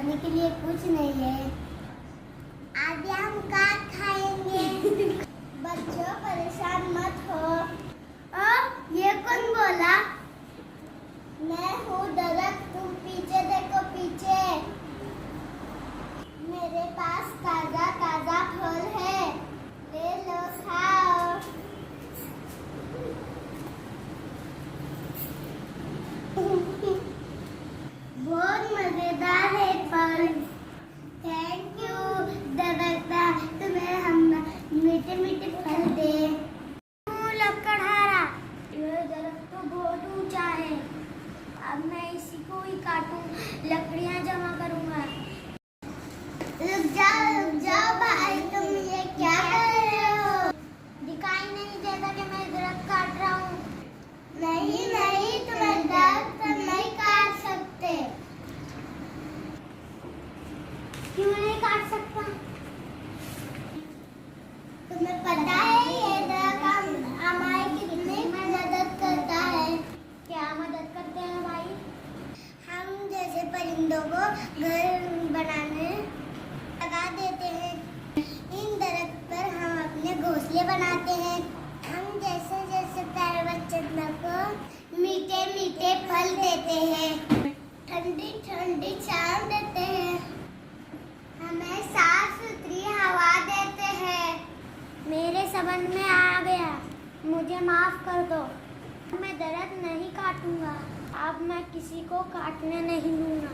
खाने के लिए कुछ नहीं है। आज हम काट खाएंगे। बच्चों परेशान मत हो। ये कौन बोला? मैं हूँ दरख्त, तुम पीछे देखो पीछे। मेरे पास ताजा ताजा फल है, ले लो खाओ। बहुत मजेदार है फल। थैंक यू दरख्ता, तुम्हें हम मीठे मीठे फल दे। लकड़हारा, यह दरख्त तो बहुत ऊंचा है। अब मैं इसी को ही काटूं, लकड़ियां जमा करूंगा। रुक जाओ भाई, तुम ये क्या कर रहे हो? दिखाई नहीं देता कि मैं दरख्त काट रहा हूँ? नहीं नहीं, तुम्हें दरख्त नहीं काट सकते। क्यों नहीं काट सकता? तुम्हें पता है ये दरख्त हमारी कितनी मदद करता है? क्या मदद करते हैं भाई? हम जैसे परिंदों को घर बनाने लगा देते हैं। इन दरख्त पर हम अपने घोंसले बनाते हैं। हम जैसे जैसे प्यारे बच्चों को मीठे मीठे फल देते हैं, ठंडी ठंडी छांव देते हैं, हमें साफ सुथरी हवा देते हैं। मेरे समझ में आ गया, मुझे माफ कर दो। मैं दरख्त नहीं काटूंगा, अब मैं किसी को काटने नहीं दूंगा।